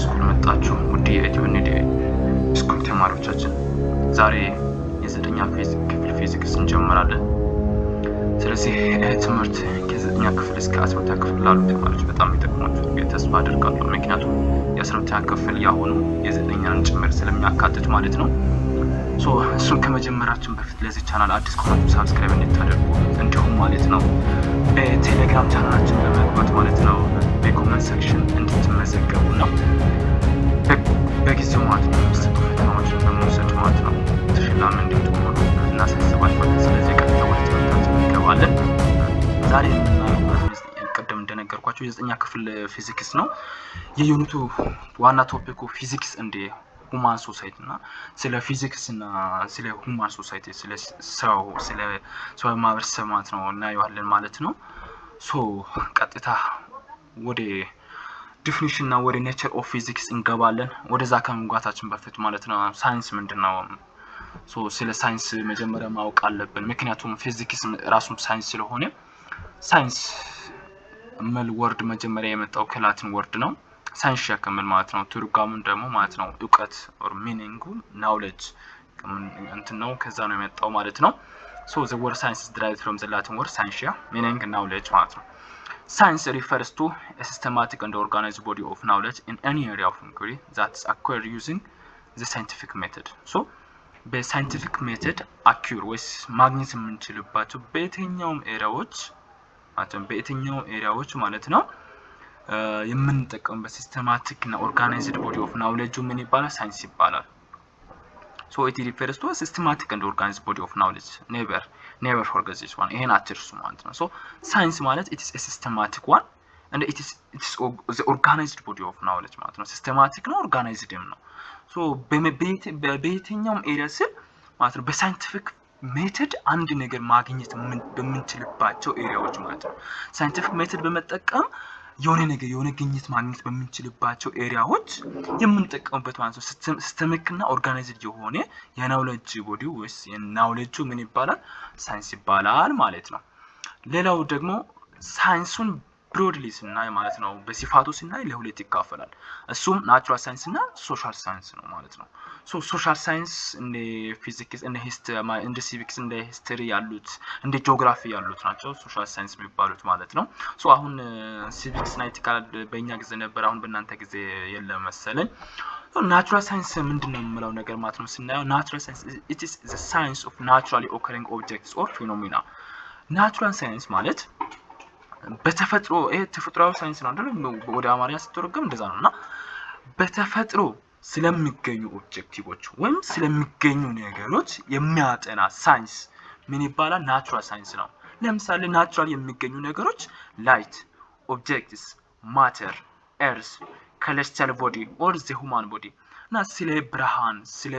ስኩል መጣችሁ ውድ የኢትዮኒዲ ስኩል ተማሪዎቻችን ዛሬ የዘጠኛ ክፍል ፊዚክስ እንጀምራለን። ስለዚህ ትምህርት ከዘጠኛ ክፍል እስከ 12ኛ ክፍል ላሉ ተማሪዎች በጣም ይጠቅማችሁ ተስፋ አደርጋለሁ። ምክንያቱም የ12ኛ ክፍል ያሁኑ የዘጠኛን ጭምር ስለሚያካትት ማለት ነው። እሱን ከመጀመራችን በፊት ለዚህ ቻናል አዲስ ከሆናችሁ ሰብስክራይብ እንድታደርጉ እንዲሁም ማለት ነው በቴሌግራም ቻናላችን በመግባት ማለት ነው በኮሜንት ሴክሽን እንድትመዘገቡ ነው። በጊዜው ማለት ነው የሚሰጡ ፈተናዎችን በመውሰድ ማለት ነው ተሸላሚ እንድትሆኑ እናሳስባችኋለን። ስለዚህ ቀጥታ ወደ ትምህርታችን እንገባለን። ዛሬ የምናየው ቀደም እንደነገርኳችሁ የዘጠኛ ክፍል ፊዚክስ ነው። የዩኒቱ ዋና ቶፒኩ ፊዚክስ እንደ ሁማን ሶሳይቲ እና ስለ ፊዚክስ እና ስለ ሁማን ሶሳይቲ ስለ ሰው ማህበረሰብ ማለት ነው እናየዋለን ማለት ነው። ቀጥታ ወደ ዲፊኒሽን እና ወደ ኔቸር ኦፍ ፊዚክስ እንገባለን። ወደዛ ከመግባታችን በፊት ማለት ነው ሳይንስ ምንድነው? ስለ ሳይንስ መጀመሪያ ማወቅ አለብን። ምክንያቱም ፊዚክስ ራሱ ሳይንስ ስለሆነ ሳይንስ ምን ወርድ መጀመሪያ የመጣው ከላቲን ወርድ ነው። ሳይንስ ከምን ማለት ነው ትርጓሙን ደግሞ ማለት ነው እውቀት or meaning knowledge እንትን ነው ከዛ ነው የመጣው ማለት ነው። the word science is derived from the Latin word scientia meaning knowledge ማለት ነው። Science refers to a systematic and organized body of knowledge in any area of inquiry that is acquired using the scientific method. በሳይንቲፊክ ሜተድ አኩር ወይስ ማግኘት የምንችልባቸው በየትኛውም ኤሪያዎች ማለት ነው የምንጠቀምበት ሲስተማቲክ እና ኦርጋናይዝድ ቦዲ ኦፍ ናውሌጅ ምን ይባላል? ሳይንስ ይባላል። it refers to a systematic and organized body of knowledge. Never forget this one. ይሄን አትርሱ ማለት ነው። ሳይንስ ማለት it is a systematic one and it is the organized body of knowledge ማለት ነው። ሲስተማቲክ ነው ኦርጋናይዝድም ነው። በየትኛውም ኤሪያ ስል ማለት ነው በሳይንቲፊክ ሜተድ አንድ ነገር ማግኘት በምንችልባቸው ኤሪያዎች ማለት ነው። ሳይንቲፊክ ሜተድ በመጠቀም የሆነ ግኝት ማግኘት በምንችልባቸው ኤሪያዎች የምንጠቀምበት ማለት ነው። ሲስተሚክ እና ኦርጋናይዝድ የሆነ የናውሌጅ ቦዲ ወይስ የናውሌጁ ምን ይባላል? ሳይንስ ይባላል ማለት ነው። ሌላው ደግሞ ሳይንሱን ብሮድሊ ስናይ ማለት ነው በሲፋቱ ስናይ ለሁለት ይካፈላል። እሱም ናቹራል ሳይንስ እና ሶሻል ሳይንስ ነው ማለት ነው። ሶሻል ሳይንስ እንደ ፊዚክስ እንደ ሲቪክስ እንደ ሂስትሪ ያሉት እንደ ጂኦግራፊ ያሉት ናቸው ሶሻል ሳይንስ የሚባሉት ማለት ነው። አሁን ሲቪክስ እና ኢቲካል በእኛ ጊዜ ነበር፣ አሁን በእናንተ ጊዜ የለም መሰለኝ። ናቹራል ሳይንስ ምንድነው የምለው ነገር ማለት ነው ስናየው ናቹራል ሳይንስ it is the science of naturally occurring objects or phenomena. ናቹራል ሳይንስ ማለት ተፈጥሯዊ ሳይንስ ነው አይደል? ወደ አማርኛ ስትተረጎም እንደዛ ነውና በተፈጥሮ ስለሚገኙ ኦብጀክቲቮች ወይም ስለሚገኙ ነገሮች የሚያጠና ሳይንስ ምን ይባላል? ናቹራል ሳይንስ ነው። ለምሳሌ ናቹራል የሚገኙ ነገሮች ላይት፣ ኦብጀክትስ፣ ማተር፣ ኤርዝ፣ celestial body or the human body እና ስለ ብርሃን፣ ስለ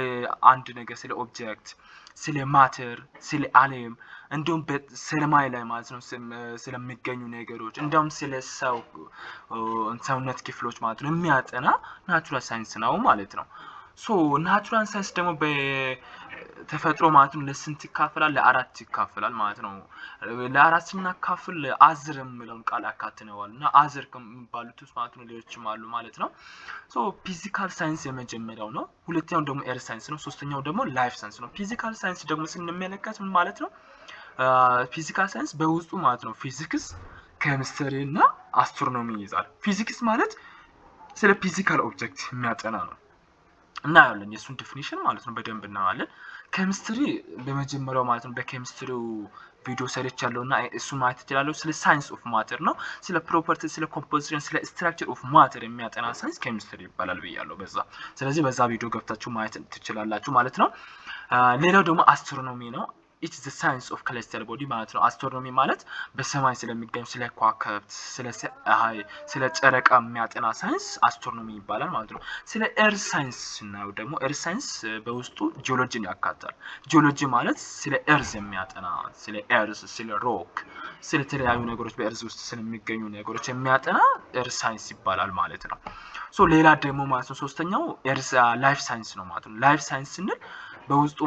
አንድ ነገር፣ ስለ ኦብጀክት፣ ስለ ማተር፣ ስለ ዓለም እንዲሁም በሰማይ ላይ ማለት ነው ስለሚገኙ ነገሮች እንዲሁም ስለ ሰውነት ክፍሎች ማለት ነው የሚያጠና ናቹራል ሳይንስ ነው ማለት ነው። ናቹራል ሳይንስ ደግሞ በተፈጥሮ ማለት ነው ለስንት ይካፈላል? ለአራት ይካፈላል ማለት ነው። ለአራት ስናካፍል አዝር የሚለውን ቃል አካትነዋል እና አዝር ከሚባሉት ውስጥ ማለት ነው ሌሎችም አሉ ማለት ነው። ፊዚካል ሳይንስ የመጀመሪያው ነው። ሁለተኛው ደግሞ ኤር ሳይንስ ነው። ሶስተኛው ደግሞ ላይፍ ሳይንስ ነው። ፊዚካል ሳይንስ ደግሞ ስንመለከት ምን ማለት ነው? ፊዚካል ሳይንስ በውስጡ ማለት ነው ፊዚክስ፣ ኬሚስትሪ እና አስትሮኖሚ ይይዛል። ፊዚክስ ማለት ስለ ፊዚካል ኦብጀክት የሚያጠና ነው እና ያለን የሱን ዲፊኒሽን ማለት ነው በደንብ እናያለን። ኬሚስትሪ በመጀመሪያው ማለት ነው በኬሚስትሪው ቪዲዮ ሰርች ያለውና እሱን ማየት ይችላል። ስለ ሳይንስ ኦፍ ማተር ነው። ስለ ፕሮፐርቲ፣ ስለ ኮምፖዚሽን፣ ስለ ስትራክቸር ኦፍ ማተር የሚያጠና ሳይንስ ኬሚስትሪ ይባላል ብያለሁ በዛ። ስለዚህ በዛ ቪዲዮ ገብታችሁ ማየት ትችላላችሁ ማለት ነው። ሌላው ደግሞ አስትሮኖሚ ነው። it is the science of celestial body ማለት ነው። አስትሮኖሚ ማለት በሰማይ ስለሚገኙ ስለ ከዋክብት፣ ስለ ጨረቃ የሚያጠና ሳይንስ አስትሮኖሚ ይባላል ማለት ነው። ስለ ኤርዝ ሳይንስ ነው ደግሞ ኤርዝ ሳይንስ በውስጡ ጂኦሎጂን ያካትታል። ጂኦሎጂ ማለት ስለ ኤርዝ የሚያጠና ስለ ኤርዝ፣ ስለ ሮክ፣ ስለ ተለያዩ ነገሮች በኤርዝ ውስጥ ስለሚገኙ ነገሮች የሚያጠና ኤርዝ ሳይንስ ይባላል ማለት ነው። ሌላ ደግሞ ማለት ነው ሶስተኛው ኤርዝ ላይፍ ሳይንስ ነው ማለት ነው። ላይፍ ሳይንስ ስንል በውስጡ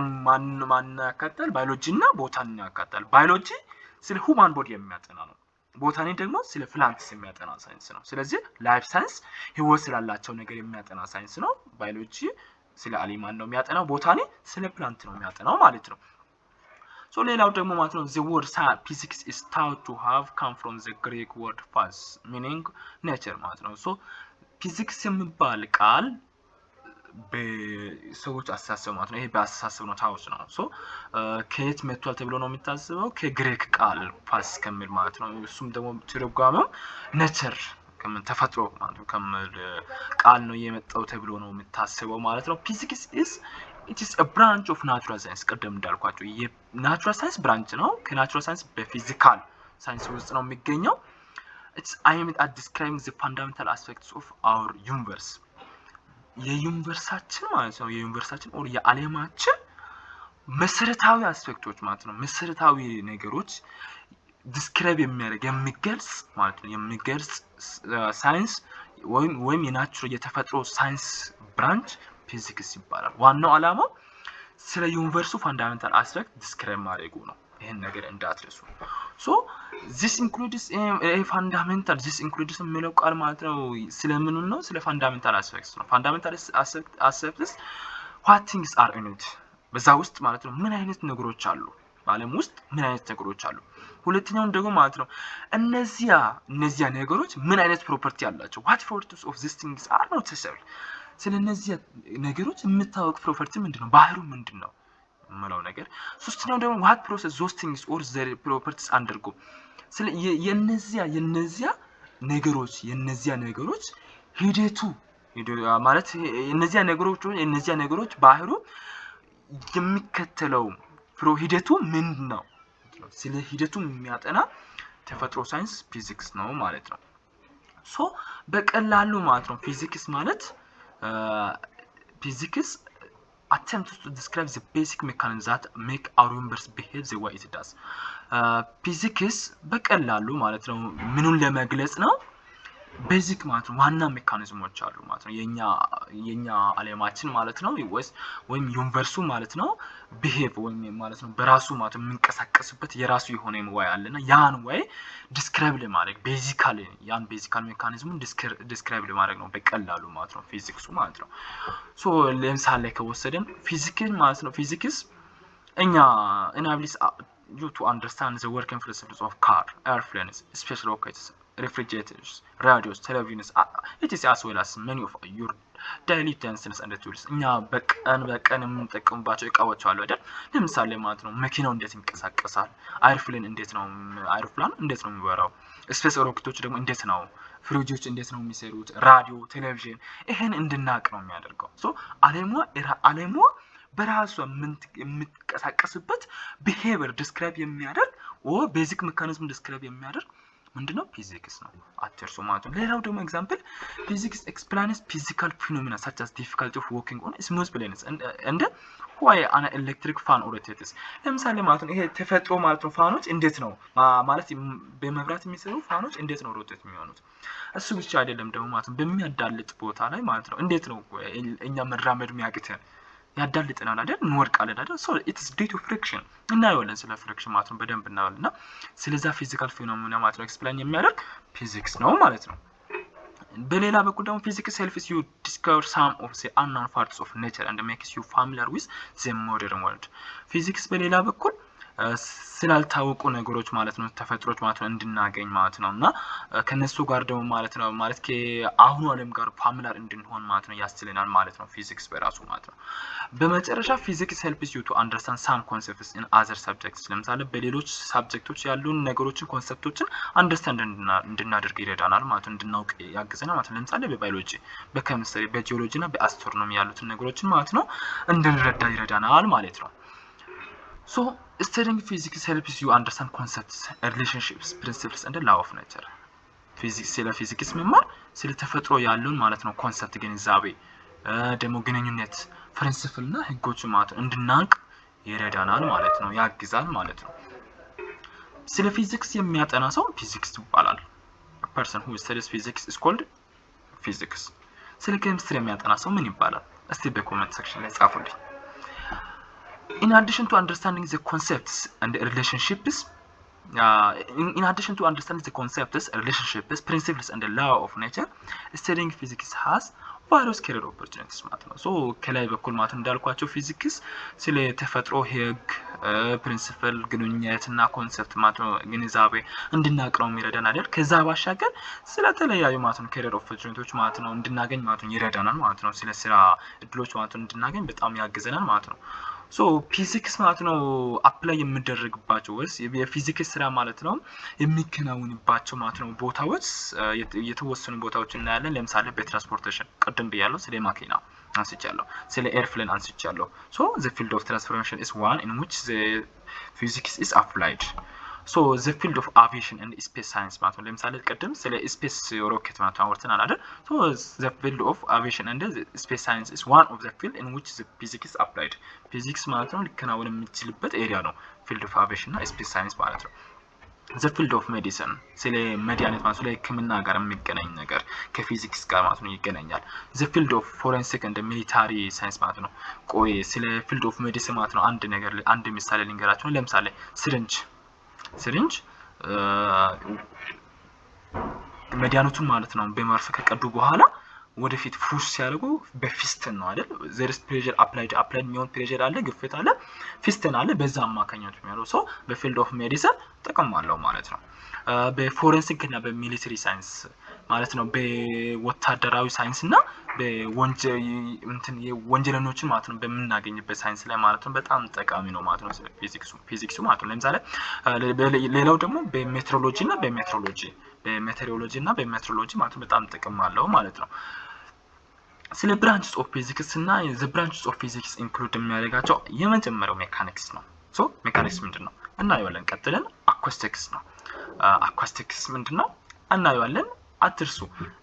ማን ያካትታል? ባዮሎጂ እና ቦታን ያካትታል። ባዮሎጂ ስለ ሁማን ቦዲ የሚያጠና ነው። ቦታኒ ደግሞ ስለ ፕላንትስ የሚያጠና ሳይንስ ነው ስለዚህ ላይፍ ሳይንስ ህይወት ስላላቸው ነገር የሚያጠና ሳይንስ ነው ባዮሎጂ ስለ አኒማል ነው የሚያጠናው ቦታኒ ስለ ፕላንት ነው የሚያጠናው ማለት ነው so ሌላው ደግሞ ማለት ነው the word physics is thought to have come from the Greek word phys meaning nature ማለት ነው so physics የሚባል ቃል በሰዎች አስተሳሰብ ማለት ነው ይሄ በአስተሳሰብ ነው ታውስ ነው ሶ ከየት መጥቷል ተብሎ ነው የሚታሰበው ከግሪክ ቃል ፓስ ከሚል ማለት ነው እሱም ደግሞ ትርጓሜው ኔቸር ከምን ተፈጥሮ ማለት ነው ከሚል ቃል ነው የመጣው ተብሎ ነው የሚታሰበው ማለት ነው ፊዚክስ it is a branch of natural science ቀደም እንዳልኳችሁ የናቹራል ሳይንስ ብራንች ነው ከናቹራል ሳይንስ በፊዚካል ሳይንስ ውስጥ ነው የሚገኘው it's aimed at describing the fundamental aspects of our universe የዩኒቨርሳችን ማለት ነው የዩኒቨርሳችን ኦር የዓለማችን መሰረታዊ አስፔክቶች ማለት ነው መሰረታዊ ነገሮች ዲስክራይብ የሚያደርግ የሚገልጽ ማለት ነው የሚገልጽ ሳይንስ ወይም የናቹራል የተፈጥሮ ሳይንስ ብራንች ፊዚክስ ይባላል ዋናው ዓላማ ስለ ዩኒቨርሱ ፋንዳሜንታል አስፔክት ዲስክራይብ ማድረጉ ነው ይሄን ነገር እንዳትረሱ so this includes a fundamental this includes የሚለው ቃል ማለት ነው ስለምን ነው ስለ ፋንዳሜንታል አስፔክትስ ነው ፋንዳሜንታል አስፔክትስ what things are in it በዛ ውስጥ ማለት ነው ምን አይነት ነገሮች አሉ በአለም ውስጥ ምን አይነት ነገሮች አሉ ሁለተኛው ደግሞ ማለት ነው እነዚያ ነገሮች ምን አይነት ፕሮፐርቲ አላቸው what properties of these things are noticeable ስለነዚህ ነገሮች የምታወቅ ፕሮፐርቲ ምንድነው ባህሩ ምንድነው ማለት ነገር ሶስተኛው ደግሞ what process those things or their properties undergo ስለ የነዚያ ነገሮች ሂደቱ ማለት የነዚያ ነገሮች ባህሩ የሚከተለው ሂደቱ ምንድነው ስለ ሂደቱ የሚያጠና ተፈጥሮ ሳይንስ ፊዚክስ ነው ማለት ነው ሶ በቀላሉ ማለት ነው ፊዚክስ ማለት ፊዚክስ attempts to describe the basic mechanisms that make our universe behave the way it does physics በቀላሉ ማለት ነው ምኑን ለመግለጽ ነው ቤዚክ ማለት ነው ዋና ሜካኒዝሞች አሉ ማለት ነው የኛ ዓለማችን ማለት ነው ወይም ዩኒቨርሱ ማለት ነው ቢሄቭ ወይም ማለት ነው በራሱ ማለት የሚንቀሳቀስበት የራሱ የሆነ ወይ አለና ያን ወይ ዲስክራይብ ለማድረግ ቤዚካሊ ያን ቤዚካል ሜካኒዝሙን ዲስክራይብ ለማድረግ ነው በቀላሉ ማለት ነው ፊዚክሱ ማለት ነው ሶ ለምሳሌ ከወሰደን ፊዚክስ ማለት ነው ፊዚክስ እኛ enables you to understand the working principles of car airplanes space rockets refrigerators radios televisions it is as well as many of your daily utensils and tools እኛ በቀን የምንጠቀምባቸው እቃዎች አሉ አይደል ለምሳሌ ማለት ነው መኪናው እንዴት ይንቀሳቀሳል አይሮፕላን እንዴት ነው የሚበራው ስፔስ ሮኬቶች ደግሞ እንዴት ነው ፍሪጆች እንዴት ነው የሚሰሩት ራዲዮ ቴሌቪዥን ይሄን እንድናቅ ነው የሚያደርገው ሶ ዓለሙ በራሱ የምትቀሳቀስበት ቢሄቪየር ዲስክራይብ የሚያደርግ ቤዚክ ሜካኒዝም ዲስክራይብ የሚያደርግ ምንድነው ፊዚክስ ነው አትርሱ ማለት ነው ሌላው ደግሞ ኤግዛምፕል ፊዚክስ explains physical phenomena such as difficulty of walking on smooth planes and why an electric fan rotates ለምሳሌ ማለት ነው ይሄ ተፈጥሮ ማለት ነው ፋኖች እንዴት ነው ማለት በመብራት የሚሰሩ ፋኖች እንዴት ነው ሮቴት የሚሆኑት እሱ ብቻ አይደለም ደግሞ ማለት ነው በሚያዳልጥ ቦታ ላይ ማለት ነው እንዴት ነው እኛ መራመድ የሚያቅተን ያዳልጥናል አይደል እንወርቃለን አይደል so it is due to friction እና ይወለን ስለ ፍሪክሽን ማለት ነው በደንብ እናወራልና ስለዛ ፊዚካል ፊኖሜና ማለት ነው ኤክስፕሌን የሚያደርግ ፊዚክስ ነው ማለት ነው በሌላ በኩል ደግሞ ፊዚክስ helps you discover some of the unknown parts of nature and makes you familiar with the modern world ፊዚክስ በሌላ በኩል ስላልታወቁ ነገሮች ማለት ነው ተፈጥሮች ማለት ነው እንድናገኝ ማለት ነውና ከነሱ ጋር ደግሞ ማለት ነው ማለት ከአሁኑ ዓለም ጋር ፋሚሊያር እንድንሆን ማለት ነው ያስችለናል ማለት ነው ፊዚክስ በራሱ ማለት ነው በመጨረሻ ፊዚክስ helps you to understand some concepts in other subjects ለምሳሌ በሌሎች ሳብጀክቶች ያሉ ነገሮችን ኮንሰፕቶችን አንደርስታንድ እንድናደርግ ይረዳናል ማለት ነው እንድናውቅ ያግዘናል ማለት ነው ለምሳሌ በባዮሎጂ በኬሚስትሪ በጂኦሎጂና በአስትሮኖሚ ያሉትን ነገሮችን ማለት ነው እንድንረዳ ይረዳናል ማለት ነው so studying physics helps you understand concepts relationships principles and the law of nature physics መማር ስለ ተፈጥሮ ያለውን ማለት ነው ኮንሰፕት ግንዛቤ ደግሞ ግንኙነት ፕሪንሲፕልና ህጎች ማለት እንድናውቅ ይረዳናል ማለት ነው ያግዛል ማለት ነው ስለ ፊዚክስ የሚያጠና ሰው ፊዚክስ ይባላል a person who studies physics is called physics ስለ ኬሚስትሪ የሚያጠና ሰው ምን ይባላል እስቲ በኮሜንት ሴክሽን ላይ ጻፉልኝ In addition to understanding the concepts and the relationships in addition to understanding the concepts, relationships, principles, and the law of nature, studying physics has various career opportunities ማለት ነው። ሶ ከላይ በኩል ማለት እንዳልኳቸው ፊዚክስ ስለ ተፈጥሮ ህግ ፕሪንሲፕል ግንኙነትና ኮንሰፕት ማለት ነው ግንዛቤ እንድናቅረው የሚረዳን አይደል። ከዛ ባሻገር ስለ ተለያዩ ማለት ነው career opportunities ማለት ነው እንድናገኝ ማለት ነው ይረዳናል ማለት ነው። ስለ ስራ እድሎች ማለት ነው እንድናገኝ በጣም ያግዘናል ማለት ነው። ሶ ፊዚክስ ማለት ነው አፕላይ የሚደረግባቸው ወይስ የፊዚክስ ስራ ማለት ነው የሚከናወንባቸው ማለት ነው ቦታዎች የተወሰኑ ቦታዎች እናያለን። ለምሳሌ በትራንስፖርቴሽን ቅድም ብያለሁ፣ ስለ ማኪና አንስቻለሁ፣ ስለ ኤርፕሌን አንስቻለሁ። ሶ the field of transportation is one in which the physics is applied. So the field of aviation and space science ማለት ነው ለምሳሌ ቅድም ስለ ስፔስ ሮኬት ማለት ነው አውርተናል አይደል። So the field of aviation and the space science is one of the field in which the physics is applied. ፊዚክስ ማለት ነው ሊከናወን የሚችልበት ኤሪያ ነው field of aviation እና space science ማለት ነው። the field of medicine ስለ መድኃኒት ማለት ነው ሕክምና ጋር የሚገናኝ ነገር ከፊዚክስ ጋር ማለት ነው ይገናኛል። the field of forensic and military science ማለት ነው። ቆይ ስለ field of medicine ማለት ነው አንድ ምሳሌ ልንገራችሁ። ለምሳሌ ሲሪንጅ መድኃኒቱን ማለት ነው በመርፌ ከቀዱ በኋላ ወደፊት ፉሽ ሲያደርጉ በፊስተን ነው አይደል። there is pressure applied የሚሆን pressure አለ፣ ግፊት አለ፣ ፊስተን አለ። በዛ አማካኝነት የሚያለው ሰው በፊልድ ኦፍ ሜዲሲን ጥቅም አለው ማለት ነው። በፎረንሲክ እና በሚሊተሪ ሳይንስ ማለት ነው በወታደራዊ ሳይንስ እና ወንጀለኞችን ማለት ነው በመናገኝበት ሳይንስ ላይ ማለት ነው በጣም ጠቃሚ ነው ማለት ነው ፊዚክሱ ማለት ነው። ለምሳሌ ሌላው ደግሞ በሜትሮሎጂ እና በሜትሮሎጂ ማለት ነው በጣም ጥቅም አለው ማለት ነው። ስለ ብራንችስ ኦፍ ፊዚክስ እና the branches of physics include የሚያደርጋቸው የመጀመሪያው ሜካኒክስ ነው። ሶ ሜካኒክስ ምንድነው እናየዋለን። ቀጥለን አኳስቲክስ ነው። አኳስቲክስ ምንድነው እናየዋለን። አትርሱ።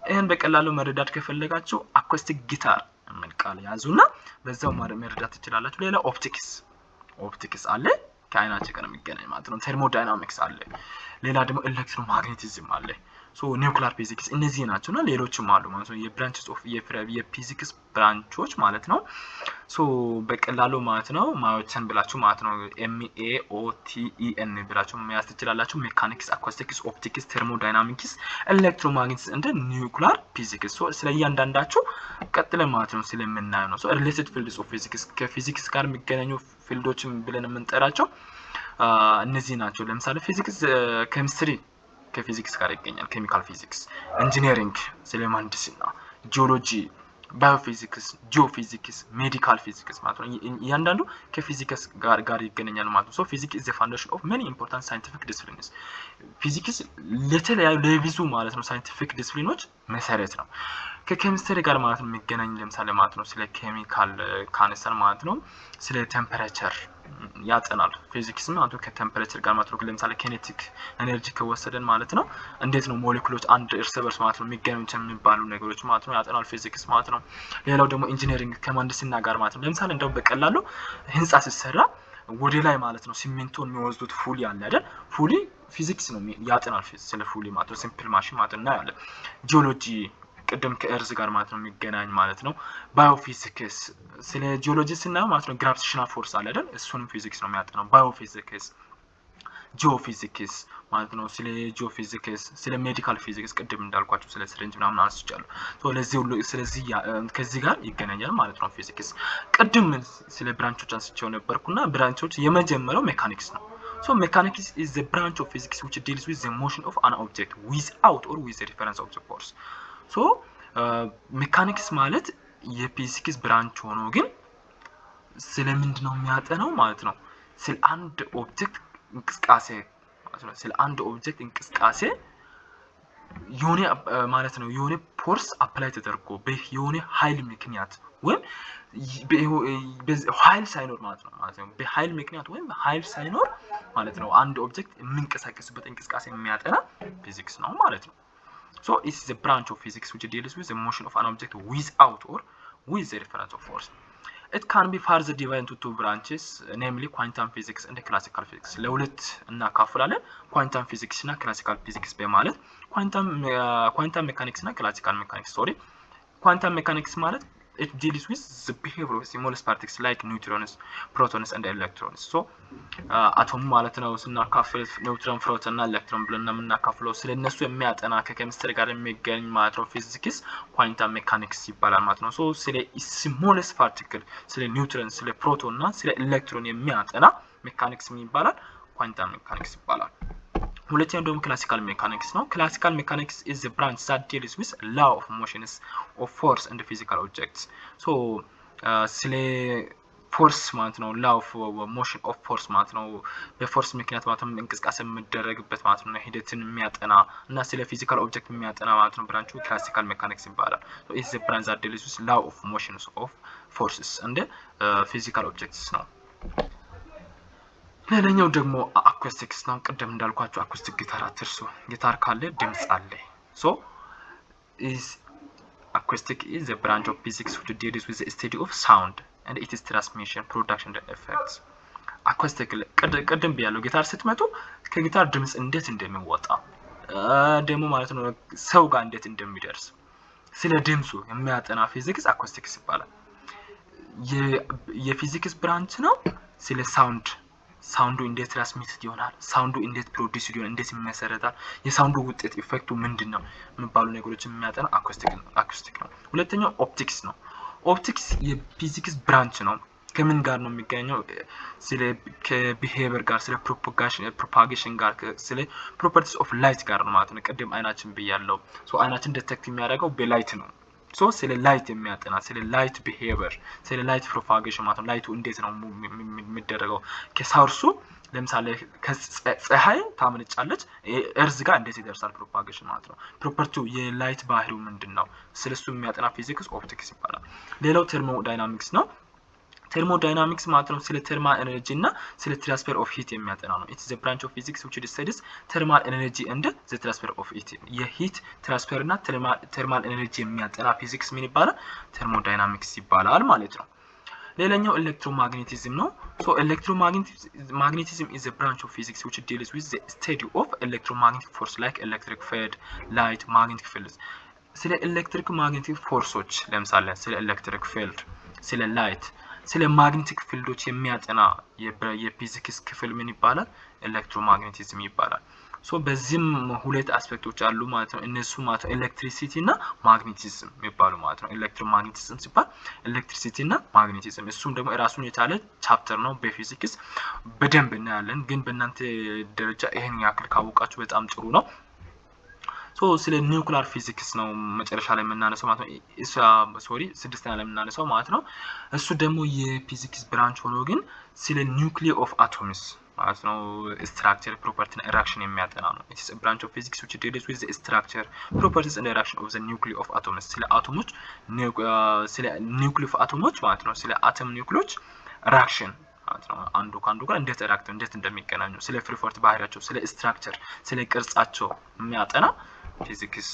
ይሄን በቀላሉ መረዳት ከፈለጋችሁ አኳስቲክ ጊታር ምን ቃል ያዙና በዛው መረዳት ትችላላችሁ። ሌላ ኦፕቲክስ አለ ከአይናችን ጋር የሚገናኝ ማለት ነው። ቴርሞዳይናሚክስ አለ። ሌላ ደግሞ ኤሌክትሮማግኔቲዝም አለ። ሶ ኒውክሊየር ፊዚክስ እነዚህ ናቸውና ሌሎችም አሉ ማለት ነው። የብራንችስ ኦፍ የፊዚክስ ብራንቾች ማለት ነው። ሶ በቀላሉ ማለት ነው ማውተን ብላችሁ ማለት ነው MEAOTEN ብላችሁ መያዝ ትችላላችሁ። ሜካኒክስ፣ አኳስቲክስ፣ ኦፕቲክስ፣ ቴርሞዳይናሚክስ፣ ኤሌክትሮማግኔቲክስ እንደ ኒውክሊየር ፊዚክስ። ሶ ስለ እያንዳንዳቸው ቀጥለን ማለት ነው ስለምናየው ነው። ሶ ሪሌትድ ፊልድስ ኦፍ ፊዚክስ ከፊዚክስ ጋር የሚገናኙ ፊልዶችን ብለን የምንጠራቸው እነዚህ ናቸው። ለምሳሌ ፊዚክስ ኬሚስትሪ ከፊዚክስ ጋር ይገኛል። ኬሚካል ፊዚክስ፣ ኢንጂነሪንግ ስለ ምህንድስና፣ ጂኦሎጂ፣ ባዮፊዚክስ፣ ጂኦፊዚክስ፣ ሜዲካል ፊዚክስ ማለት ነው እያንዳንዱ ከፊዚክስ ጋር ይገናኛል ማለት ነው። ሶ ፊዚክስ is the foundation of many important scientific disciplines. ፊዚክስ ለተለያዩ ለብዙ ማለት ነው ሳይንቲፊክ ዲሲፕሊኖች መሰረት ነው። ከኬሚስትሪ ጋር ማለት ነው የሚገናኝ ለምሳሌ ማለት ነው ስለ ኬሚካል ካንሰር ማለት ነው ስለ ቴምፐሬቸር ያጠናል። ፊዚክስ ማለት ነው ከቴምፐሬቸር ጋር ማለት ነው ለምሳሌ ኬኔቲክ ኤነርጂ ከወሰደን ማለት ነው እንዴት ነው ሞለኪውሎች አንድ እርስ በርስ ማለት ነው የሚገናኙት የሚባሉ ነገሮች ማለት ነው ያጠናል ፊዚክስ ማለት ነው። ሌላው ደግሞ ኢንጂነሪንግ ከመሃንዲስና ጋር ማለት ነው ለምሳሌ እንደው በቀላሉ ህንጻ ሲሰራ ወደ ላይ ማለት ነው ሲሚንቶን የሚወስዱት ፉሊ አለ አይደል። ፉሊ ፊዚክስ ነው ያጠናል። ስለ ፉሊ ማለት ነው ሲምፕል ማሽን ማለት ነው ያለ ጂኦሎጂ ቅድም ከእርዝ ጋር ማለት ነው የሚገናኝ ማለት ነው። ባዮፊዚክስ ስለ ጂኦሎጂ ስናየው ማለት ነው ግራቪቴሽናል ፎርስ አለ አይደል፣ እሱንም ፊዚክስ ነው የሚያጠናው። ባዮፊዚክስ፣ ጂኦፊዚክስ ማለት ነው ስለ ጂኦፊዚክስ፣ ስለ ሜዲካል ፊዚክስ ቅድም እንዳልኳችሁ ስለ ሲሪንጅ ምናምን አንስቻለሁ። ሶ ለዚህ ሁሉ ስለዚህ ከዚህ ጋር ይገናኛል ማለት ነው ፊዚክስ። ቅድም ስለ ብራንቾች አንስቼው ነበርኩና ብራንቾች የመጀመሪያው ሜካኒክስ ነው። So mechanics is the branch of physics which deals with the motion of an object without or with the reference of the force. ሶ ሜካኒክስ ማለት የፊዚክስ ብራንች ሆኖ ግን ስለምንድነው የሚያጠናው ማለት ነው ስለ አንድ ኦብጀክት እንቅስቃሴ ማለት ነው። ስለ አንድ ኦብጀክት እንቅስቃሴ የሆነ ማለት ነው የሆነ ፎርስ አፕላይ ተደርጎ በየሆነ ኃይል ምክንያት ወይም ኃይል ሳይኖር ማለት ነው በኃይል ምክንያት ወይም ኃይል ሳይኖር ማለት ነው አንድ ኦብጀክት የሚንቀሳቀስበት እንቅስቃሴ የሚያጠና ፊዚክስ ነው ማለት ነው። So it is a branch of physics which deals with the motion of an object without or with the reference of force. It can be further divided into two branches, namely quantum physics and classical physics. ለሁለት እናካፍላለን quantum physics እና classical physics በማለት quantum mechanics እና classical mechanics. quantum mechanics ማለት it deals with the behavior of smallest particles like neutrons, protons and electrons. So አቶም ማለት ነው ስናካፍል ኒውትሮን ፕሮቶን እና ኤሌክትሮን ብለን የምናካፍለው ስለነሱ የሚያጠና ከኬሚስትሪ ጋር የሚገኝ ማለት ነው ፊዚክስ ኳንተም ሜካኒክስ ይባላል ማለት ነው። ሶ ስለ smallest particle ስለ ኒውትሮን ስለ ፕሮቶን እና ስለ ኤሌክትሮን የሚያጠና ሜካኒክስ ምን ይባላል? ኳንተም ሜካኒክስ ይባላል። ሁለተኛው ደግሞ ክላሲካል ሜካኒክስ ነው። ክላሲካል ሜካኒክስ is the branch that deals with law of motions of force and physical objects. So ስለ ፎርስ ማለት ነው law of motion of force ማለት ነው በፎርስ ምክንያት ማለት ነው እንቅስቃሴ የሚደረግበት ማለት ነው ሂደትን የሚያጠና እና ስለ ፊዚካል ኦብጀክት የሚያጠና ማለት ነው ብራንቹ ክላሲካል ሜካኒክስ ይባላል። So is the branch that deals with law of motions of forces and physical objects ነው። ሌላኛው ደግሞ አኩስቲክስ ነው። ቅድም እንዳልኳችሁ አኩስቲክ ጊታር አትርሱ። ጊታር ካለ ድምጽ አለ። So is acoustic is the branch of physics which deals with the study of sound and its transmission, production and effects. አኩስቲክ ቅድም ብያለሁ ጊታር ስትመጡ ከጊታር ድምጽ እንዴት እንደሚወጣ ደግሞ ማለት ነው ሰው ጋር እንዴት እንደሚደርስ ስለ ድምጹ የሚያጠና ፊዚክስ አኩስቲክስ ይባላል። የፊዚክስ ብራንች ነው። ስለ ሳውንዱ እንዴት ትራንስሚት ይሆናል፣ ሳውንዱ እንዴት ፕሮዲዩስ ይሆናል፣ እንዴት ይመሰረታል፣ የሳውንዱ ውጤት ኢፌክቱ ምንድነው የሚባሉ ነገሮችን የሚያጠና አኩስቲክ ነው። ሁለተኛው ኦፕቲክስ ነው። ኦፕቲክስ የፊዚክስ ብራንች ነው። ከምን ጋር ነው የሚገኘው? ስለ ከቢሄቪየር ጋር ስለ ፕሮፓጌሽን ጋር ስለ ፕሮፐርቲስ ኦፍ ላይት ጋር ነው ማለት ነው። ቅድም አይናችን ብያለሁ። ሶ አይናችን ዲቴክት የሚያደርገው በላይት ነው። ሶ ስለ ላይት የሚያጠና ስለ ላይት ቢሄቪየር ስለ ላይት ፕሮፓጌሽን ማለት ነው። ላይቱ እንዴት ነው የሚደረገው ከሳውርሱ ለምሳሌ ከፀሐይ ታመነጫለች እርዝ ጋር እንዴት ይደርሳል ፕሮፓጌሽን ማለት ነው። ፕሮፐርቲው የላይት ባህሪው ምንድነው? ስለሱ የሚያጠና ፊዚክስ ኦፕቲክስ ይባላል። ሌላው ቴርሞዳይናሚክስ ነው። ቴርሞዳይናሚክስ ማለት ነው ስለ ቴርማል ኤነርጂ እና ስለ ትራንስፈር ኦፍ ሂት የሚያጠና ነው። it is a branch of physics which studies thermal energy and the transfer of heat. የሂት ትራንስፈር እና ቴርማል ኤነርጂ የሚያጠና ፊዚክስ ምን ይባላል? ቴርሞዳይናሚክስ ይባላል ማለት ነው። ሌላኛው ኤሌክትሮማግኔቲዝም ነው። so electromagnetism is a branch of physics which deals with the study of electromagnetic force like electric field, light, magnetic fields. ስለ ኤሌክትሪክ ማግኔቲክ ፎርሶች ለምሳሌ ስለ ኤሌክትሪክ ፊልድ ስለ ላይት ስለ ማግኔቲክ ፊልዶች የሚያጠና የፊዚክስ ክፍል ምን ይባላል? ኤሌክትሮማግኔቲዝም ይባላል። ሶ በዚህም ሁለት አስፔክቶች አሉ ማለት ነው። እነሱ ማለት ነው ኤሌክትሪሲቲ እና ማግኔቲዝም የሚባሉ ማለት ነው። ኤሌክትሮማግኔቲዝም ሲባል ኤሌክትሪሲቲ እና ማግኔቲዝም እሱም ደግሞ ራሱን የቻለ ቻፕተር ነው በፊዚክስ በደንብ እናያለን። ግን በእናንተ ደረጃ ይሄን ያክል ካወቃችሁ በጣም ጥሩ ነው። ሶ ስለ ኒውክሊየር ፊዚክስ ነው መጨረሻ ላይ የምናነሳው ማለት ነው። ስድስተኛ ላይ የምናነሳው ማለት ነው። እሱ ደግሞ የፊዚክስ ብራንች ሆኖ ግን ስለ ኒውክሊየስ ኦፍ አቶምስ ማለት ነው ስትራክቸር ፕሮፐርቲ እና ሪአክሽን የሚያጠና ነው። it is a branch of physics which deals with the structure, properties and reaction of the nuclei of atoms. ስለ አቶሞች ስለ ኒውክሊየስ ኦፍ አቶሞች ማለት ነው ስለ አተም ኒውክሊዮች ሪአክሽን ማለት ነው አንዱ ከአንዱ ጋር እንዴት ሪአክት እንዴት እንደሚገናኙ ስለ ፍሪፎርት ባህሪያቸው ስለ ስትራክቸር ስለ ቅርጻቸው የሚያጠና ፊዚክስ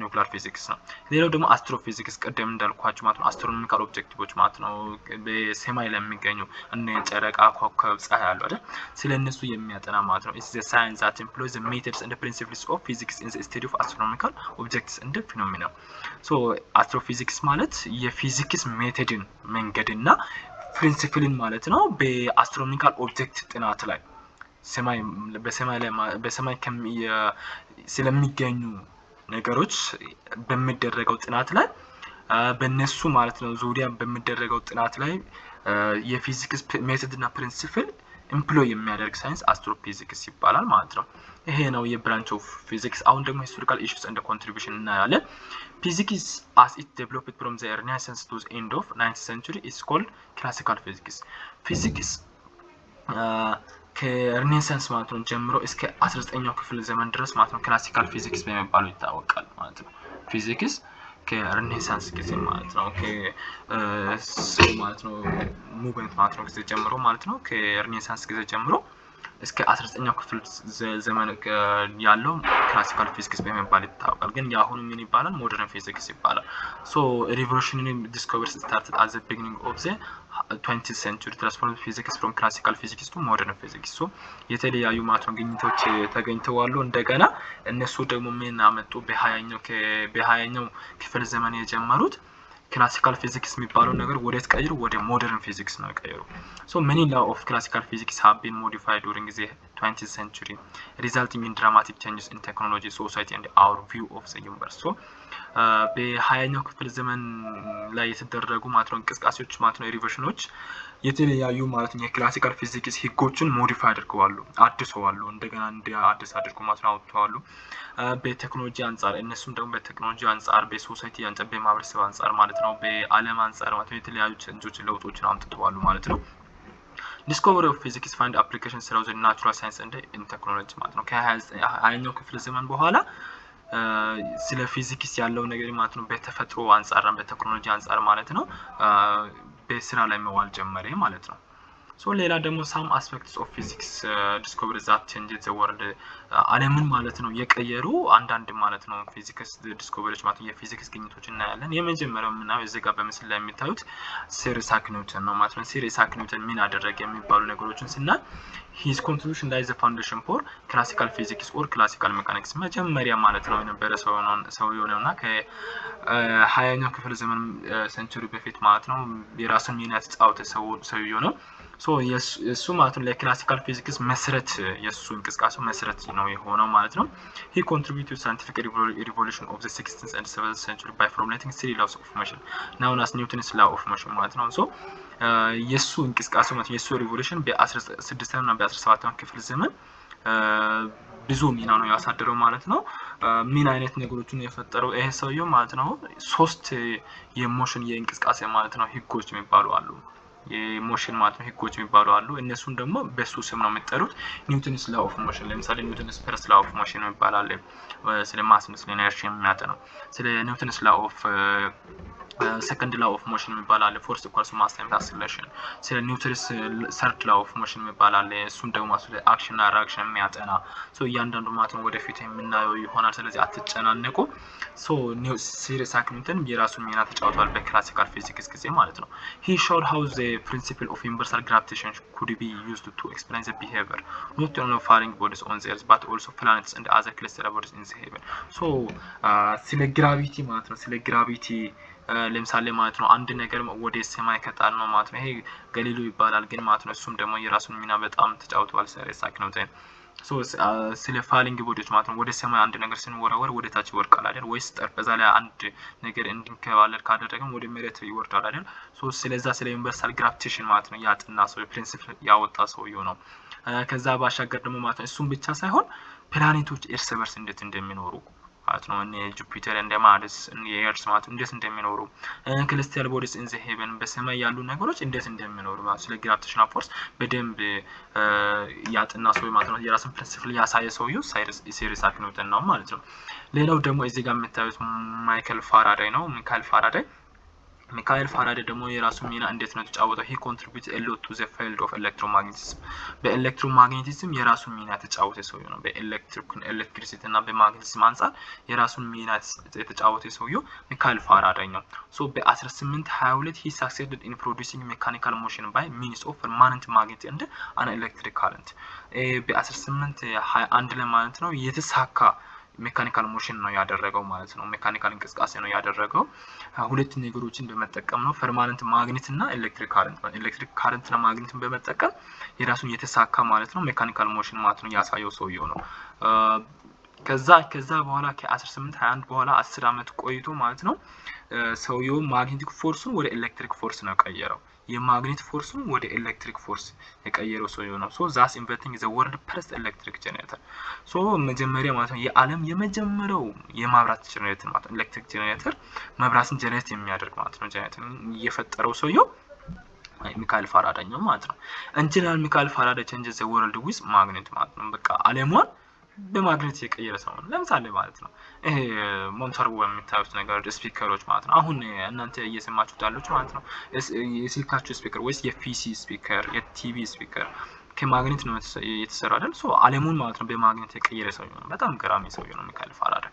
ኒውክሊየር ፊዚክስ ነው። ሌላው ደግሞ አስትሮፊዚክስ ቀደም እንዳልኳችሁ ማለት ነው አስትሮኖሚካል ኦብጀክቲቮች ማለት ነው በሰማይ ላይ የሚገኙ እነ ጨረቃ፣ ኮከብ፣ ፀሐይ አሉ አይደል? ስለነሱ የሚያጠና ማለት ነው። it's the science that employs the methods and the principles of physics in the study of astronomical objects and phenomena. so አስትሮፊዚክስ ማለት የፊዚክስ ሜቶድን መንገድና ፕሪንሲፕልን ማለት ነው በአስትሮኖሚካል ኦብጀክት ጥናት ላይ በሰማይ ስለሚገኙ ነገሮች በሚደረገው ጥናት ላይ በእነሱ ማለት ነው ዙሪያ በሚደረገው ጥናት ላይ የፊዚክስ ሜቶድ እና ፕሪንሲፕል ኤምፕሎይ የሚያደርግ ሳይንስ አስትሮፊዚክስ ይባላል ማለት ነው። ይሄ ነው የብራንች ኦፍ ፊዚክስ። አሁን ደግሞ ሂስቶሪካል ኢሹስ ኤንድ ኮንትሪቢዩሽን እናያለን። ፊዚክስ as it developed from the Renaissance to the end of 19th century is called classical physics. ፊዚክስ ከሬኔሳንስ ማለት ነው ጀምሮ እስከ 19ኛው ክፍለ ዘመን ድረስ ማለት ነው ክላሲካል ፊዚክስ በመባል ይታወቃል ማለት ነው። ፊዚክስ ከሬኔሳንስ ጊዜ ማለት ነው ማለት ነው ሙቭመንት ማለት ነው ጊዜ ጀምሮ ማለት ነው ከሬኔሳንስ ጊዜ ጀምሮ እስከ 19ኛው ክፍለ ዘመን ያለው ክላሲካል ፊዚክስ በመባል ይታወቃል። ግን ያሁኑ ምን ይባላል? ሞደርን ፊዚክስ ይባላል። so revolutionary discoveries started at the beginning of the 20th century transformed physics from classical physics to modern physics. so የተለያዩ ማለት ነው ግኝቶች ተገኝተዋል። እንደገና እነሱ ደግሞ ምን አመጡ? በ20ኛው ክፍለ ዘመን የጀመሩት ክላሲካል ፊዚክስ የሚባለው ነገር ወዴት ቀይሩ? ወደ ሞደርን ፊዚክስ ነው ቀይሩ። ሶ many law of classical physics have been modified during the 20th century, resulting in dramatic changes in technology, society and our view of the universe. So በ20ኛው ክፍለ ዘመን ላይ የተደረጉ ማለት ነው እንቅስቃሴዎች ማለት ነው ሪቮሉሽኖች የተለያዩ ማለት ነው የክላሲካል ፊዚክስ ህጎችን ሞዲፋይ አድርገዋሉ፣ አድሰዋሉ፣ እንደገና አዲስ አድርገው ማለት ነው አውጥተዋሉ። በቴክኖሎጂ አንፃር እነሱም ደግሞ በቴክኖሎጂ አንፃር በሶሳይቲ አንፃር በማህበረሰብ አንፃር ማለት ነው በዓለም አንፃር ማለት ነው የተለያዩ ቼንጆች ለውጦችን አምጥተዋሉ ማለት ነው። ዲስኮቨሪ ኦፍ ፊዚክስ ፋይንድ አፕሊኬሽን ስራው ዘ ናቹራል ሳይንስ እንደ ቴክኖሎጂ ማለት ነው ከ20ኛው ክፍለ ዘመን በኋላ ስለ ፊዚክስ ያለው ነገር ማለት ነው በተፈጥሮ አንፃር በቴክኖሎጂ አንፃር ማለት ነው በስራ ላይ መዋል ጀመረ ማለት ነው። ሶ ሌላ ደግሞ some aspects of physics discovered that changed the world ዓለምን ማለት ነው የቀየሩ አንዳንድ ማለት ነው ፊዚክስ ዲስኮቨሪዎች ማለት ነው የፊዚክስ ግኝቶች እናያለን። የመጀመሪያው ምናው እዚህ ጋር በምስል ላይ የሚታዩት ሰር ኢሳክ ኒውተን ነው ማለት ነው። ሰር ኢሳክ ኒውተን ምን አደረገ የሚባሉ ነገሮችን ስናይ his contribution lies the foundation for classical physics or classical mechanics መጀመሪያ ማለት ነው የነበረ ሰው የሆነውና ከ20ኛው ክፍለ ዘመን ሴንቸሪ በፊት ማለት ነው የራሱን ሚና የተጫወተ ሰው የሆነው ሶ የሱ ማለት ነው ለክላሲካል ፊዚክስ መሰረት የሱ እንቅስቃሴው መሰረት ነው የሆነው ማለት ነው። he contributed to scientific revolution of the 16th and 17th century by formulating three laws of motion known as Newton's law of motion ማለት ነው። ሶ የሱ እንቅስቃሴው ማለት የሱ ሪቮሉሽን በ16ኛው እና በ17ኛው ክፍለ ዘመን ብዙ ሚና ነው ያሳደረው ማለት ነው። ምን አይነት ነገሮችን የፈጠረው ይሄ ሰውየው ማለት ነው ሶስት የሞሽን የእንቅስቃሴ ማለት ነው ህጎች የሚባሉ አሉ። የሞሽን ማለት ነው ህጎች የሚባሉ አሉ። እነሱን ደግሞ በሱ ስም ነው የሚጠሩት ኒውተንስ ላው ኦፍ ሞሽን። ለምሳሌ ኒውተንስ ፈርስት ላው ኦፍ ሞሽን ይባላል ስለ ማስ ስለ ኢነርሺያ የሚያጠናው። ስለ ኒውተንስ ላው ኦፍ second law of motion የሚባላል force equals mass times acceleration። ስለ ኒውተንስ third law of motion የሚባላል እሱን ደግሞ ስለ አክሽን እና ሪአክሽን የሚያጠና ሶ እያንዳንዱ ማለት ነው ወደፊት የምናየው ይሆናል። ስለዚህ አትጨናነቁ። ሶ ሰር ኢሳክ ኒውተን የራሱን ሚና ተጫውቷል በክላሲካል ፊዚክስ ጊዜ ማለት ነው። he showed how the principle of universal gravitation could be used to explain the behavior not only of falling bodies on the earth but also planets and other celestial bodies in the heaven። ሶ ስለ ግራቪቲ ማለት ነው ስለ ግራቪቲ ለምሳሌ ማለት ነው አንድ ነገር ወደ ሰማይ ከጣል ነው ማለት ነው ይሄ ገሊሎ ይባላል ግን ማለት ነው እሱም ደግሞ የራሱን ሚና በጣም ተጫውቷል ሰር ኢሳክ ኒውተን። ሶ ስለ ፋሊንግ ቦዲዎች ማለት ነው ወደ ሰማይ አንድ ነገር ሲወረወር ወደ ታች ይወርቃል አይደል ወይስ ጠርጴዛ ላይ አንድ ነገር እንዲንከባለል ካደረገም ወደ መሬት ይወርዳል አይደል። ሶ ስለዛ ስለ ዩኒቨርሳል ግራቪቴሽን ማለት ነው ያጥና ሰው ፕሪንሲፕል ያወጣ ሰውየው ነው። ከዛ ባሻገር ደግሞ ማለት ነው እሱም ብቻ ሳይሆን ፕላኔቶች እርስ በርስ እንዴት እንደሚኖሩ ማለት ነው እነ ጁፒተር እንደ ማርስ የኤርስ ማለት እንዴት እንደሚኖሩ celestial bodies in the heaven በሰማይ ያሉ ነገሮች እንዴት እንደሚኖሩ ማለት ስለ ግራቪቴሽናል ፎርስ በደንብ ያጥና ሰው ማለት ነው የራሱን ፕሪንሲፕል ያሳየ ሰውየው ሰር ኢሳክ ኒውተን ነው ማለት ነው። ሌላው ደግሞ እዚህ ጋር የምታዩት ማይክል ፋራዳይ ነው። ሚካኤል ፋራዳይ ደግሞ የራሱ ሚና እንዴት ነው ተጫወተው? he contributed a lot to the field of electromagnetism በኤሌክትሮማግኔቲዝም የራሱ ሚና ተጫወተ ሰውየው ነው። በኤሌክትሪሲቲ እና በማግኔቲዝም አንፃር የራሱን ሚና የተጫወተ ሰውየው ሚካኤል ፋራዳይ ነው። ሶ በ1822 he succeeded in producing mechanical motion by means of permanent magnet and an electric current። በ1821 ላይ ማለት ነው የተሳካ ሜካኒካል ሞሽን ነው ያደረገው ማለት ነው። ሜካኒካል እንቅስቃሴ ነው ያደረገው ሁለት ነገሮችን በመጠቀም ነው ፐርማነንት ማግኔት እና ኤሌክትሪክ ካረንት እና ማግኔትን በመጠቀም የራሱን የተሳካ ማለት ነው ሜካኒካል ሞሽን ማለት ነው ያሳየው ሰውየው ነው። ከዛ በኋላ ከ1821 በኋላ 10 አመት ቆይቶ ማለት ነው ሰውየው ማግኔቲክ ፎርሱን ወደ ኤሌክትሪክ ፎርስ ነው ቀየረው። የማግኔት ፎርሱን ወደ ኤሌክትሪክ ፎርስ የቀየረው ሰውየው ነው። ሶ ዛስ ኢንቨንቲንግ ዘ ወርልድ ፈርስት ኤሌክትሪክ ጀነሬተር። ሶ መጀመሪያ ማለት ነው የዓለም የመጀመሪያው የማብራት ጀነሬተር ማለት ነው ኤሌክትሪክ ጀነሬተር መብራትን ጀነሬት የሚያደርግ ማለት ነው ጀነሬተር የፈጠረው ሰውየው ሚካኤል ፋራዳይ ነው ማለት ነው። ኢንጂነር ሚካኤል ፋራዳይ ቼንጅ ዘ ወርልድ ዊዝ ማግኔት ማለት ነው በቃ ዓለሙን በማግኔት የቀየረ ሰው ነው። ለምሳሌ ማለት ነው ይሄ ሞንታርቦ የሚታዩት ነገር ስፒከሮች ማለት ነው አሁን እናንተ እየሰማችሁት ያሉት ማለት ነው የስልካችሁ ስፒከር ወይስ የፒሲ ስፒከር የቲቪ ስፒከር ከማግኔት ነው የተሰራው አይደል። ሶ ዓለሙን ማለት ነው በማግኔት የቀየረ ሰው ነው። በጣም ገራሚ ሰው ነው ሚካኤል ፋራዳይ።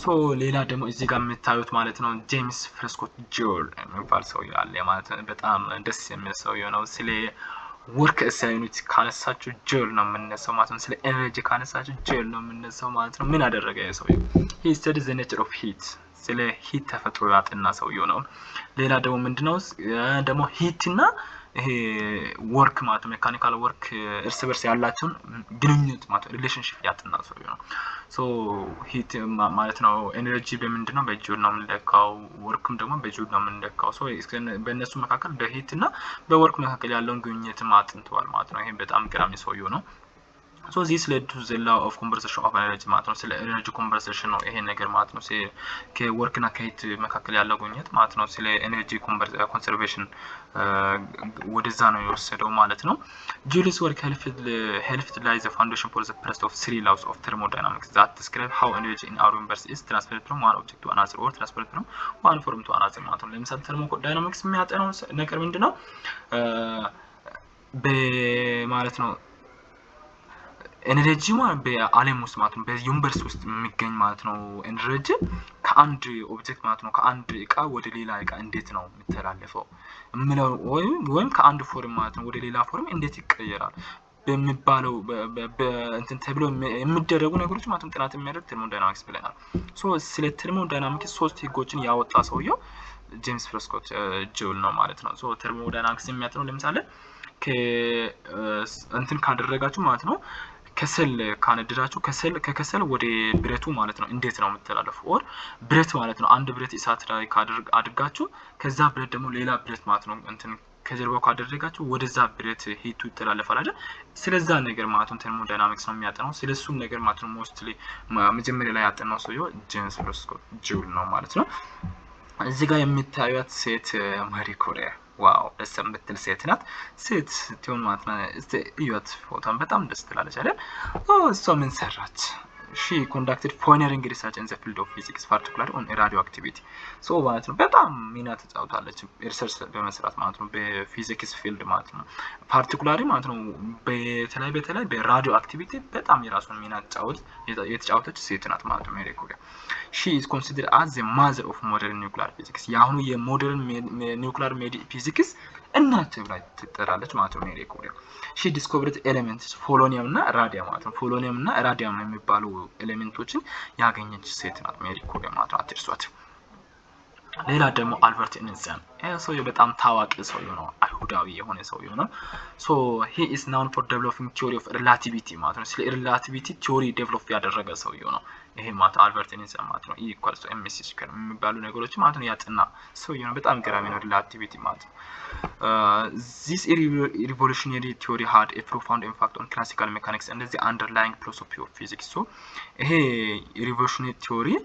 ሶ ሌላ ደግሞ እዚህ ጋር የምታዩት ማለት ነው ጄምስ ፍሬስኮት ጆል የሚባል ሰው ያለ ማለት ነው በጣም ደስ የሚል ሰው ነው። ስለ ወርክ ሳይኑት ካነሳችሁ ጆል ነው የምንነሳው ማለት ነው። ስለ ኤነርጂ ካነሳችሁ ጆል ነው የምንነሳው ማለት ነው። ምን አደረገ ያ ሰውዬው? he studied the nature of heat ስለ ሂት ተፈጥሮ ያጠና ሰውዬው ነው። ሌላ ደግሞ ምንድነው ደግሞ ሂት እና ይሄ ወርክ ማለት ነው ሜካኒካል ወርክ እርስ በርስ ያላቸውን ግንኙነት ማለት ነው ሪሌሽንሺፕ ያጠና ሰውዬው ነው። ሶ ሂት ማለት ነው ኤነርጂ በምንድነው በጆል ነው የምንለካው፣ ወርክም ደግሞ በጆል ነው የምንለካው። ሶ በእነሱ መካከል በሂት እና በወርክ መካከል ያለውን ግንኙነት አጥንተዋል ማለት ነው። ይሄ በጣም ገራሚ ሰውዬው ነው። So this led to the law of conservation of energy ማለት ነው። ስለ ኤነርጂ ኮንቨርሴሽን ነው ይሄ ነገር ማለት ነው። ከወርክ እና ከሂት መካከል ያለው ግንኙነት ማለት ነው። ስለ ኤነርጂ ኮንሰርቬሽን ወደዛ ነው የወሰደው ማለት ነው። ጁሊስ ወርክ helped lay the foundation for the first of three laws of thermodynamics that describe how energy in our universe is transferred from one object to another or transferred from one form to another ማለት ነው። ለምሳሌ thermodynamics የሚያጠናው ነገር ምንድነው በማለት ነው ኤነርጂ ማለት በአለም ውስጥ ማለት ነው በዩኒቨርስ ውስጥ የሚገኝ ማለት ነው። ኤነርጂ ከአንድ ኦብጀክት ማለት ነው ከአንድ እቃ ወደ ሌላ እቃ እንዴት ነው የሚተላለፈው እምለው ወይም ከአንድ ፎርም ማለት ነው ወደ ሌላ ፎርም እንዴት ይቀየራል በሚባለው በእንትን ተብሎ የሚደረጉ ነገሮች ማለት ነው ጥናት የሚያደርግ ቴርሞዳይናሚክስ ብለናል። ሶ ስለ ቴርሞዳይናሚክስ ሶስት ህጎችን ያወጣ ሰውየው ጄምስ ፕሬስኮት ጆል ነው ማለት ነው። ሶ ቴርሞዳይናሚክስ የሚያጠነው ለምሳሌ እንትን ካደረጋችሁ ማለት ነው ከሰል ካነደዳችሁ ከከሰል ወደ ብረቱ ማለት ነው እንዴት ነው የምትተላለፈው? ኦር ብረት ማለት ነው አንድ ብረት እሳት ላይ አድርጋችሁ ከዛ ብረት ደግሞ ሌላ ብረት ማለት ነው እንትን ከጀርባው ካደረጋችሁ ወደዛ ብረት ሂቱ ይተላለፋል አይደል? ስለዛ ነገር ማለት ነው ቴርሞዳይናሚክስ ነው የሚያጠናው። ስለሱም ነገር ማለት ነው ሞስትሊ መጀመሪያ ላይ ያጠናው ሰውየው ጄምስ ፕሬስኮት ጆል ነው ማለት ነው። እዚህ ጋር የምታዩት ሴት ማሪ ኩሪ ዋው ደስ የምትል ሴት ናት። ሴት ስትሆን ማለት ነው እስቲ እዩት ፎቶን በጣም ደስ ትላለች አይደል? እሷ ምን ሰራች? she conducted pioneering research in the field of physics particularly on radioactivity so ማለት ነው በጣም ሚና ተጫውታለች ሪሰርች በመስራት ማለት ነው በፊዚክስ ፊልድ ማለት ነው ፓርቲኩላሪ ማለት ነው በተለይ በራዲዮ አክቲቪቲ በጣም የራሱን ሚና የተጫወተች ሴት ናት ማለት ነው ሜሪ ኩሪ። she is considered as the mother of modern nuclear physics ያሁኑ የሞደርን ኒውክሊየር ፊዚክስ እናት ብላ ትጠራለች ማለት ነው ሜሪ ኩሪ። she discovered elements ፖሎኒየም እና ራዲየም ማለት ነው ፖሎኒየም እና ራዲየም የሚባሉ ኤሌመንቶችን ያገኘች ሴት ናት ሜሪ ኩሪ ማለት ነው አትርሷት። ሌላ ደግሞ አልበርት አይንስታይን ሰውዬው በጣም ታዋቂ ሰውዬው ነው አይሁዳዊ የሆነ ሰውዬው ነው። so he is known for developing theory of relativity ማለት ነው ስለ ሪላቲቪቲ ቲዮሪ ዴቨሎፕ ያደረገ ሰውዬው ነው ይሄ ማለት አልበርት አይንስታይን ማለት ነው E = mc ስኩዌር የሚባሉ ነገሮች ማለት ነው ያጠና ሰውዬው ነው በጣም ገራሚ ነው ሪላቲቪቲ ማለት ነው። this revolutionary theory had a profound impact on classical mechanics and the underlying philosophy of physics so ይሄ revolutionary theory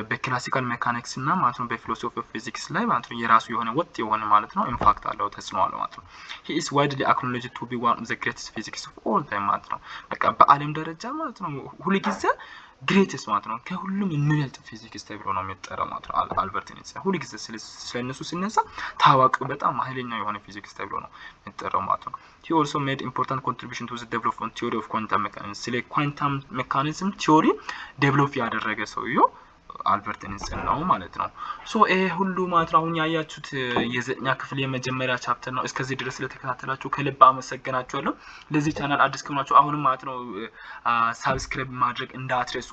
በክላሲካል ሜካኒክስ እና ማለት ነው በፊሎሶፊ ኦፍ ፊዚክስ ላይ ማለት ነው የራሱ የሆነ ወጥ የሆነ ማለት ነው ኢምፓክት አለው ተጽዕኖ አለው ማለት ነው። he is widely acknowledged to be one of the greatest physicists of all time ማለት ነው በቃ በአለም ደረጃ ማለት ነው ሁሉ ጊዜ ግሬትስት ማለት ነው ከሁሉም የሚበልጥ ፊዚክስ ተብሎ ነው የሚጠራው ማለት ነው አልበርት አይንስታይን ሁሉ ጊዜ ስለነሱ ሲነሳ ታዋቂው በጣም ኃይለኛ የሆነ ፊዚክስ ተብሎ ነው የሚጠራው ማለት ነው። he also made important contribution to the development theory of quantum mechanics ስለ ኳንተም ሜካኒዝም ቲዮሪ ዴቨሎፕ ያደረገ ሰውዬው አልበርት አይንስታይን ነው ማለት ነው። ሶ ይሄ ሁሉ ማለት ነው አሁን ያያችሁት የዘጠኛ ክፍል የመጀመሪያ ቻፕተር ነው። እስከዚህ ድረስ ስለተከታተላችሁ ከልብ አመሰግናችኋለሁ። ለዚህ ቻናል አዲስ ከሆናችሁ አሁንም ማለት ነው ሳብስክራይብ ማድረግ እንዳትረሱ።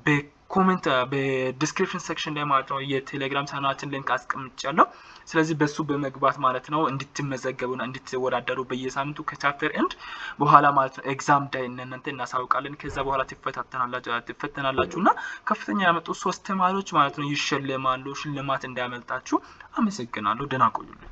በኮሜንት በዲስክሪፕሽን ሴክሽን ላይ ማለት ነው የቴሌግራም ቻናላችን ሊንክ አስቀምጫለሁ። ስለዚህ በሱ በመግባት ማለት ነው እንድትመዘገቡና እንድትወዳደሩ በየሳምንቱ ከቻፕተር ኤንድ በኋላ ማለት ነው ኤግዛም ዳይ እናንተ እናሳውቃለን። ከዛ በኋላ ትፈተናላችሁና ከፍተኛ ያመጡ 3 ተማሪዎች ማለት ነው ይሸለማሉ። ሽልማት እንዳያመልጣችሁ። አመሰግናለሁ። ደህና ቆዩልኝ።